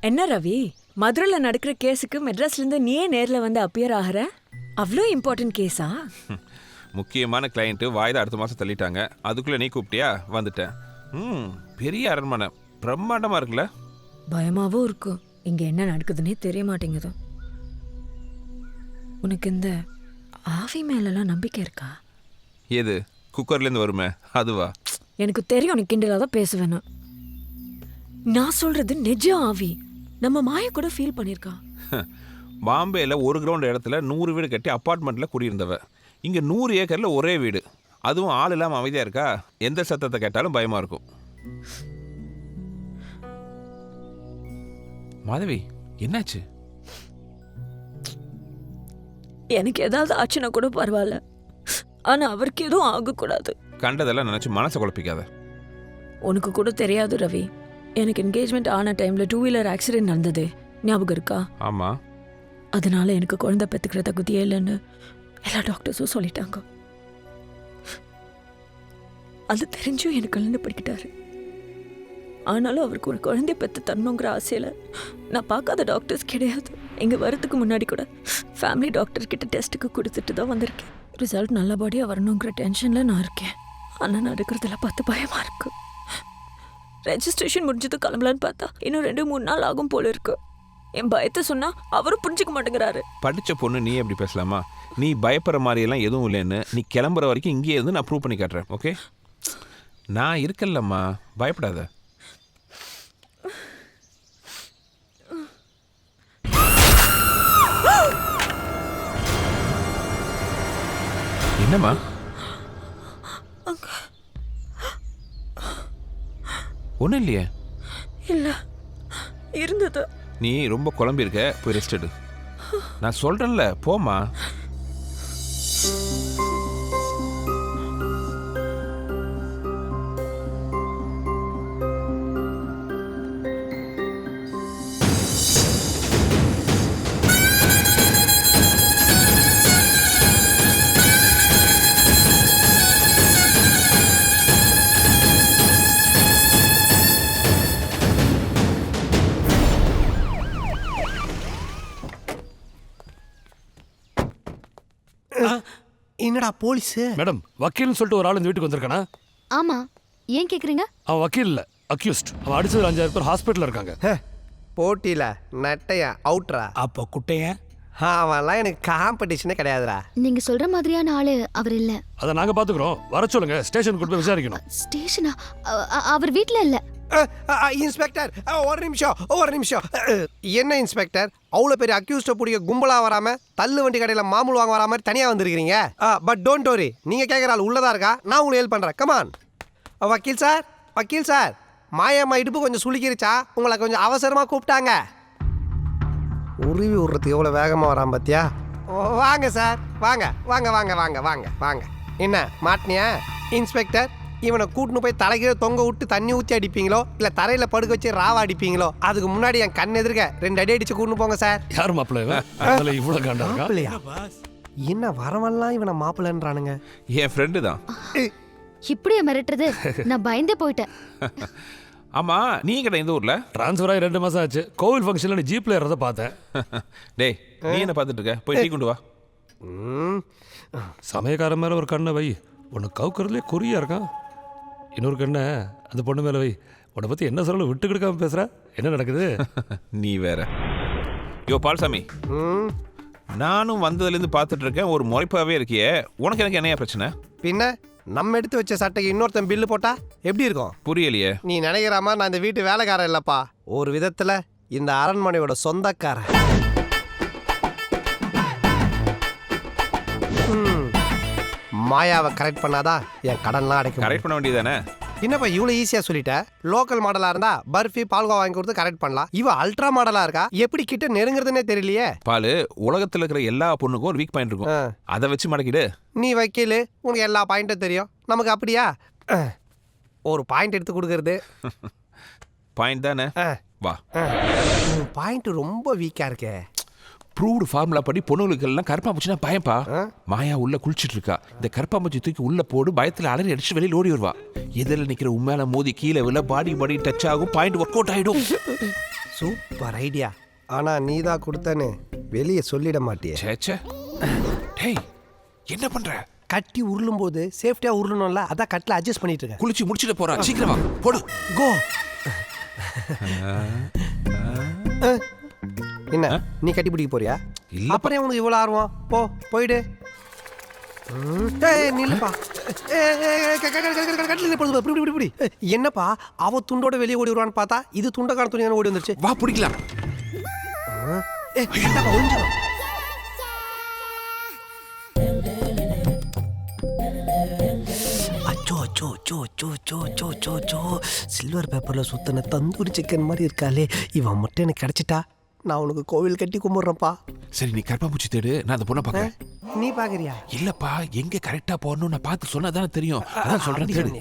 என்ன ரவி, மதுரையில நடக்கிற கேஸுக்கு மெட்ராஸ்ல இருந்து நீயே நேர்ல வந்து அப்பியர் ஆகிற? அவ்வளோ இம்பார்ட்டன்ட் கேஸா? முக்கியமான கிளையண்ட்டு வாய்தா அடுத்த மாதம் தள்ளிட்டாங்க. அதுக்குள்ளே நீ கூப்பிட்டியா? வந்துட்டேன். பெரிய அரண்மனை பிரம்மாண்டமாக இருக்குல்ல? பயமாவும் இருக்கும். இங்க என்ன நடக்குதுன்னே தெரிய மாட்டேங்குது. உனக்கு இந்த ஆவி மேலெல்லாம் நம்பிக்கை இருக்கா? எது குக்கர்லேருந்து வருமே அதுவா? எனக்கு தெரியும் நீ கிண்டலாக தான் பேசுவேன்னு. நான் சொல்றது நிஜ ஆவி. நம்ம மாய கூட ஃபீல் பண்ணியிருக்கா. பாம்பேயில் 1 கிரவுண்ட் இடத்துல 100 வீடு கட்டி அப்பார்ட்மெண்ட்டில் குடியிருந்தவ. இங்கே 100 ஏக்கரில் ஒரே வீடு, அதுவும் ஆள் இல்லாமல் அமைதியாக இருக்கா. எந்த சத்தத்தை கேட்டாலும் பயமாக இருக்கும். மாதவி, என்னாச்சு? எனக்கு ஏதாவது ஆச்சுன்னா கூட பரவாயில்ல, ஆனா அவருக்கு எதுவும் ஆகக்கூடாது. கண்டதெல்லாம் நினச்சி மனசை குழப்பிக்காத. உனக்கு கூட தெரியாது ரவி, எனக்கு என்கேஜ்மெண்ட் ஆன டைம்ல 2 வீலர் ஆக்சிடென்ட் நடந்தது, ஞாபகம் இருக்கா? ஆமாம். அதனால எனக்கு குழந்தை பெற்றுக்கிற தகுதியே இல்லைன்னு எல்லா டாக்டர்ஸும் சொல்லிட்டாங்க. அது தெரிஞ்சும் எனக்கு கல்யாணம் பண்ணிக்கிட்டாரு. ஆனாலும் அவருக்கு ஒரு குழந்தைய பெற்று தரணுங்கிற ஆசையில் நான் பார்க்காத டாக்டர்ஸ் கிடையாது. இங்கே வரதுக்கு முன்னாடி கூட ஃபேமிலி டாக்டர் கிட்ட டெஸ்ட்டுக்கு கொடுத்துட்டு தான் வந்திருக்கேன். ரிசல்ட் நல்லபடியாக வரணுங்கிற டென்ஷனில் நான் இருக்கேன். ஆனால் நடக்கிறதெல்லாம் பார்த்து பயமாக இருக்கு. ரெஜிஸ்ட்ரேஷன் முடிஞ்சது கிளம்பலான்னு பார்த்தா இன்னும் 2-3 நாள் ஆகும் போல இருக்கு. என் பயத்தை சொன்னா அவரும் புரிஞ்சுக்க மாட்டேங்கிறாரு. படித்த பொண்ணு நீ எப்படி பேசலாமா? நீ பயப்படுற மாதிரியெல்லாம் எதுவும் இல்லைன்னு நீ கிளம்புற வரைக்கும் இங்கேயே இருந்து நான் ப்ரூவ் பண்ணி காட்டுறேன். ஓகே, நான் இருக்கல்லம்மா, பயப்படாத. என்னம்மா? ஒன்றும் இல்லையே. இல்லை, இருந்தது. நீ ரொம்ப குழம்பி இருக்க, போய் ரெஸ்ட் எடு. நான் சொல்கிறேன்ல, போம்மா. என்னடா போலீஸ்? மேடம், வக்கீல்னு சொல்லிட்டு ஒரு ஆள் இந்த வீட்டுக்கு வந்திருக்கானா? ஆமா, ஏன் கேக்குறீங்க? அவன் வக்கீல் இல்ல, அக்யூஸ்ட். அவன் அடிச்சது 5,000 பேர் ஹாஸ்பிட்டல்ல இருக்காங்க. போட்டியில நட்டையா அவுட்ரா? அப்போ குட்டையன் அவன்லாம் எனக்கு காம்படிஷனே கிடையாதுடா. நீங்க சொல்ற மாதிரியான ஆளு அவர் இல்ல. அதை நாங்க பாத்துக்கிறோம். வர சொல்லுங்க, ஸ்டேஷன் கூட்டு போய் விசாரிக்கணும். ஸ்டேஷனா? அவர் வீட்ல இல்ல. இன்ஸ்பெக்டர், ஒரு நிமிஷம். என்ன இன்ஸ்பெக்டர், அவ்வளோ பெரிய அக்யூஸ்ட பிடிக்க கும்பலா வராம தள்ளு வண்டி கடையில் மாமூல் வாங்க வரா மாதிரி தனியாக வந்திருக்கிறீங்க. பட் டோன்ட் வரி, நீங்கள் கேட்குற ஆள் உள்ளதா இருக்கா, நான் உங்களுக்கு ஹெல்ப் பண்ணுறேன். கமான். வக்கீல் சார், மாயம்மா இடுப்பு கொஞ்சம் சுளுக்கிருச்சா, உங்களை கொஞ்சம் அவசரமாக கூப்பிட்டாங்க. உருவி விடுறதுக்கு எவ்வளோ வேகமாக வரான் பார்த்தியா? வாங்க சார், வாங்க. என்ன மாட்டினியா இன்ஸ்பெக்டர்? இவனை கூட்டின்னு போய் தலைகீழ தொங்க விட்டு தண்ணி ஊற்றி அடிப்பீங்களோ இல்லை தரையில் படுக்க வச்சு ராவா அடிப்பீங்களோ? அதுக்கு முன்னாடி என் கண் எதிர்க்க 2 அடி அடிச்சு கூட்டின்னு போங்க சார். யார் மாப்பிள்ள? இவ்வளோ காண்டா? என்ன வரவெல்லாம் இவனை மாப்பிள்ளன்றானுங்க? என் ஃப்ரெண்டு தான். இப்படியே மிரட்டுறது? நான் பயந்தே போயிட்டேன். ஆமா, நீ கிட்ட இந்த ஊர்ல ட்ரான்ஸ்ஃபர் ஆகி 2 மாசம் ஆச்சு. கோவில் ஃபங்க்ஷன்ல நீ ஜீப்ல ஏறத பார்த்தேன். டேய், நீ என்ன பார்த்துட்டு இருக்க? போய் டீ கொண்டு வா. சமயக்காரன் மேல ஒரு கண்ணை வை. உன்னை கவுக்கிறதுலே குறியா இருக்கான். இன்னொரு கண்ணை அந்த பொண்ணு மேல வை. உன்னை பத்தி என்ன சொல்ல விட்டு கொடுக்காம பேசுற? என்ன நடக்குது? நீ வேற. யோ பால்சாமி, நானும் வந்ததுலேருந்து பார்த்துட்டு இருக்கேன், ஒரு முறைப்பாவே இருக்கியே. உனக்கு எனக்கு என்னையா பிரச்சனை? பின்ன நம்ம எடுத்து வச்ச சட்டைக்கு இன்னொருத்தன் பில்லு போட்டா எப்படி இருக்கும்? புரியலையே. நீ நினைக்கிற மாதிரி நான் இந்த வீட்டு வேலைக்காரன் இல்லப்பா. ஒரு விதத்துல இந்த அரண்மனையோட சொந்தக்காரன். மாயாவை கரெக்ட் பண்ணாதான் என் கடன்லாம் அடைக்கும். கரெக்ட் பண்ண வேண்டியதானே? என்னப்பா இவ்வளோ ஈஸியாக சொல்லிட்ட? லோக்கல் மாடலாக இருந்தா பர்ஃபி பால்கோவா வாங்கி கொடுத்து கரெக்ட் பண்ணலாம். இவ அல்ட்ரா மாடலாக இருக்கா, எப்படி கிட்ட நெருங்குறதுனே தெரியலையே. பாலு, உலகத்தில் இருக்கிற எல்லா பொண்ணுக்கும் ஒரு வீக் பாயிண்ட் இருக்கும், அதை வச்சு மடக்கிடு. நீ வக்கீல், உனக்கு எல்லா பாயிண்ட்டும் தெரியும். நமக்கு அப்படியா? ஒரு பாயிண்ட் எடுத்து கொடுக்கறது பாயிண்ட் தானே? வா. பாயிண்ட் ரொம்ப வீக்காக இருக்கே. ப்ரூவ்டு ஃபார்முலா படி பொண்ணுங்களுக்கு எல்லாம் கருப்பாம்பூச்சினா பயம்பா. மாயா உள்ள குளிச்சுட்டு இருக்கா. இந்த கருப்பாம்பூச்சி தூக்கி உள்ள போடு, பயத்தில் அலறி அடிச்சு வெளியில் ஓடி வருவா. எதில் நிற்கிற உண்மையில மோதி கீழே விழ பாடி டச் ஆகும், பாயிண்ட் ஒர்க் அவுட் ஆகிடும். Super idea. ஆனா நீ தான் கொடுத்தன்னு வெளியே சொல்லிட மாட்டியே. சேச்சே. டேய் என்ன பண்ற? கட்டி உருளும் போது சேஃப்டியா உருளணும்ல, அதான் கட்டில அட்ஜஸ்ட் பண்ணிட்டு இருக்கேன். குளிச்சு முடிச்சிட்டு போறா, சீக்கிரமா போடு. கோ. என்ன நீ கட்டி பிடிக்க போறியா? இல்ல. அப்புறம் உனக்கு இவ்வளவு ஆர்வம்? போயிடு. நில்லுப்பா. என்னப்பா அவ துண்டோட வெளியே ஓடி வருவான்னு பார்த்தா இது துண்டக்கான துணியான ஓடி வந்துருச்சு. வா பிடிக்கலாம். சில்வர் பேப்பர்ல சுத்தின தந்தூரி சிக்கன் மாதிரி இருக்காளே, இவன் மட்டும் எனக்கு கிடைச்சிட்டா நான் உனக்கு கோவில் கட்டி கும்பிடுறேன்ப்பா. சரி நீ கருப்பாம்பூச்சி தேடு, நான் அந்த பொண்ணை பார்க்கறேன். நீ பாக்குறியா? இல்லப்பா, எங்க கரெக்டா போறணும் நான் பார்த்து சொன்னா தானே தெரியும். அதான் சொல்றேன் தேடு.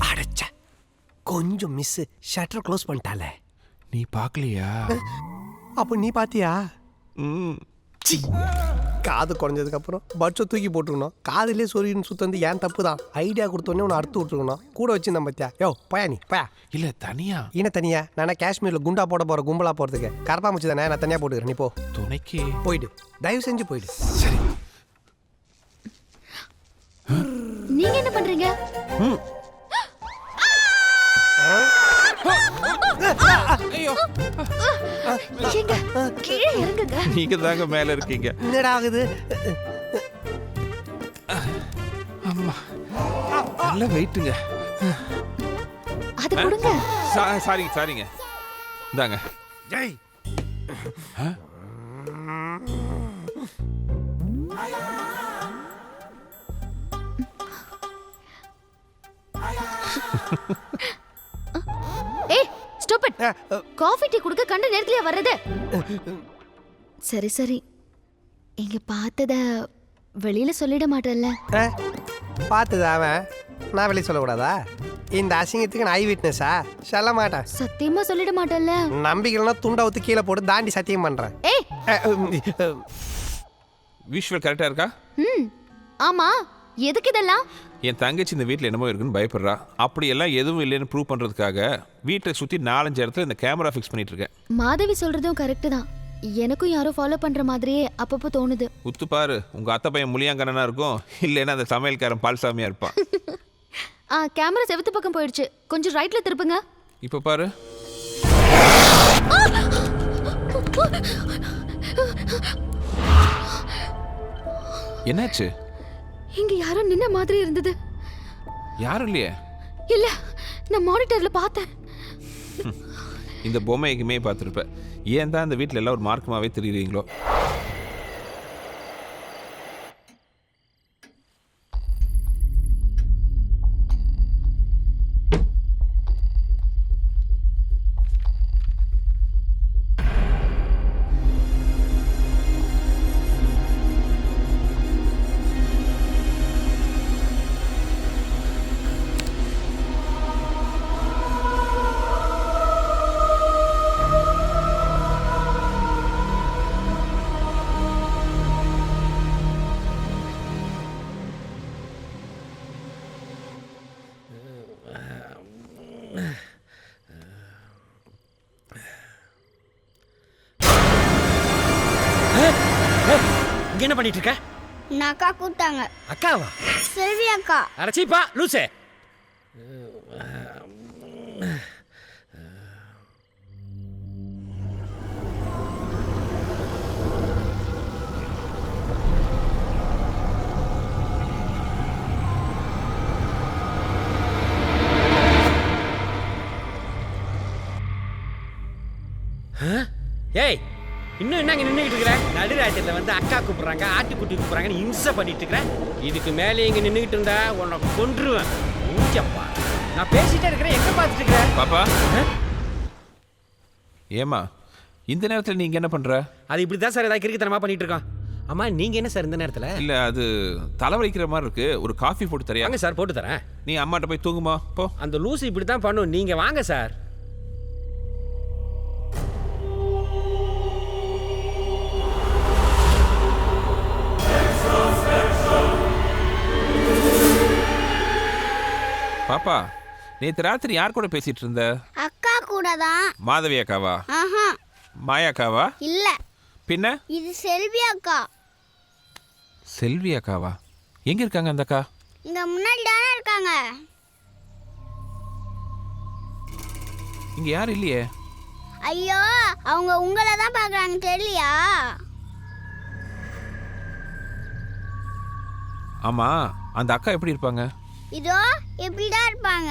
அடச்சே, கொஞ்சம் மிஸ். Shutter close பண்ணிட்டாலே. நீ பார்க்கலையா? அப்போ நீ பாத்தியா? ம். காது குறைஞ்சதுக்கு அப்புறம் பட்சை தூக்கி போட்டுக்கணும். காதுலேயே சொரின்னு சுத்தந்து ஏன் தப்பு தான். ஐடியா கொடுத்தோடனே உன்னை அறுத்து விட்டுருக்கணும். கூட வச்சிருந்தேன் பத்தியா? யோ பயா நீ பயா. இல்ல தனியா. என்ன தனியா? நானே காஷ்மீரில் குண்டா போட போகிற கும்பலா போகிறதுக்கு கரப்பாம்பூச்சி தானே, நான் தனியாக போட்டுக்கிறேன். நீ போ. துணைக்கு போயிடு, தயவு செஞ்சு போயிடு. சரி. நீங்க என்ன பண்றீங்க? ஐயோ, ஏங்க, கீழே இறங்குங்க. நீங்க தாங்க மேல இருக்கீங்க. என்னடா ஆகுது? அம்மா நல்ல வெயிட்டுங்க. அது கொடுங்க. சாரிங்க. இந்தாங்க. ஜெய். ஏய் ஸ்டாப் இட். காஃபி டீ குடுக்க கண்ட நேரத்துலயே வர்றது? சரி இங்க பார்த்தத வெளியில சொல்லிட மாட்டேன்ல? பார்த்தது அவன், நான் வெளியே சொல்லக்கூடாதா? இந்த அசிங்கத்துக்கு நான் ஐ விட்னஸா? சொல்ல மாட்டேன். சத்தியமா சொல்லிட மாட்டேன்ல? நம்பிக்கைனா துண்டை ஊற்றி கீழே போட்டு தாண்டி சத்தியம் பண்ணுறேன். ஏய். விஷுவல் கரெக்டா இருக்கா? ஆமா, எதுக்கு இதெல்லாம்? என் தங்கச்சி இந்த வீட்டில் என்னமோ இருக்குன்னு பயப்படுறா. அப்படியெல்லாம் எதுவும் இல்லைன்னு ப்ரூவ் பண்ணுறதுக்காக வீட்டை சுற்றி 4-5 இடத்துல இந்த கேமரா ஃபிக்ஸ் பண்ணிட்டு இருக்கேன். மாதவி சொல்றதும் கரெக்ட் தான். எனக்கும் யாரோ ஃபாலோ பண்ற மாதிரியே அப்பப்போ தோணுது. உத்து பாரு, உங்க அத்தை பையன் முளியாங்கண்ணனா இருக்கும், இல்லைன்னா அந்த சமையல்காரன் பால்சாமியா இருப்பான். கேமரா செவுத்து பக்கம் போயிடுச்சு, கொஞ்சம் ரைட்ல திருப்புங்க. இப்போ பாரு. என்னாச்சு? இங்க யாரோ நின்ன மாதிரி இருந்தது. யாரும் இல்லையே. இல்ல, நான் மானிட்டர்ல பார்த்தேன். இந்த பொம்மை எங்குமே பார்த்துருப்ப. ஏன் தான் இந்த வீட்டில் எல்லாம் ஒரு மார்க்கமாகவே தெரியுறீங்களோ? என்ன பண்ணிட்டு இருக்க? நான் அக்கா கூப்பிட்டாங்க. அக்காவா? செல்வி அக்கா. அடச்சிப்பா லூசே. ஏய், இன்னும் என்னங்க நின்றுக்கிட்டு இருக்கிற? நடுராத்திரில வந்து அக்கா கூப்பிடுறாங்க, ஆட்டுக்குட்டி கூப்பிடுறாங்கன்னு இம்சை பண்ணிட்டு இருக்கிறேன். இதுக்கு மேலே இங்க நின்றுக்கிட்டு இருந்தா உன்னை கொன்றுவேன். மூச்சப்பா, நான் பேசிட்டே இருக்கிறேன், எங்க பார்த்துட்டு இருக்கிறேன்? பாப்பா, ஏமா இந்த நேரத்தில் நீங்க என்ன பண்ற? அது இப்படிதான் சார் ஏதாவது கிறுக்குத்தனமா பண்ணிட்டு இருக்கான். அம்மா நீங்க என்ன சார் இந்த நேரத்துல? இல்ல, அது தலைவலிக்கிற மாதிரி இருக்கு, ஒரு காஃபி போட்டு தரியா? வாங்க சார், போட்டு தரேன். நீ அம்மாட்ட போய் தூங்குமா போ. அந்த லூசு இப்படி தான் பண்ணும், நீங்க வாங்க சார். பாப்பா நேற்று ராத்திரி யார் கூட பேசிட்டு இருந்த? அக்கா கூட தான். மாதவி அக்காவா? ஆஹா மாயாக்காவா? இல்ல, பின்ன இது செல்வி அக்கா. செல்வி அக்காவா? எங்க இருக்காங்க அந்த அக்கா? இங்க முன்னாடி தானே இருக்காங்க. இங்க யாரும் இல்லையே. ஐயோ, அவங்க உங்களை தான் பார்க்குறாங்க, தெரியலையா? ஆமா, அந்த அக்கா எப்படி இருப்பாங்க? இதோ இப்படிதான் இருப்பாங்க.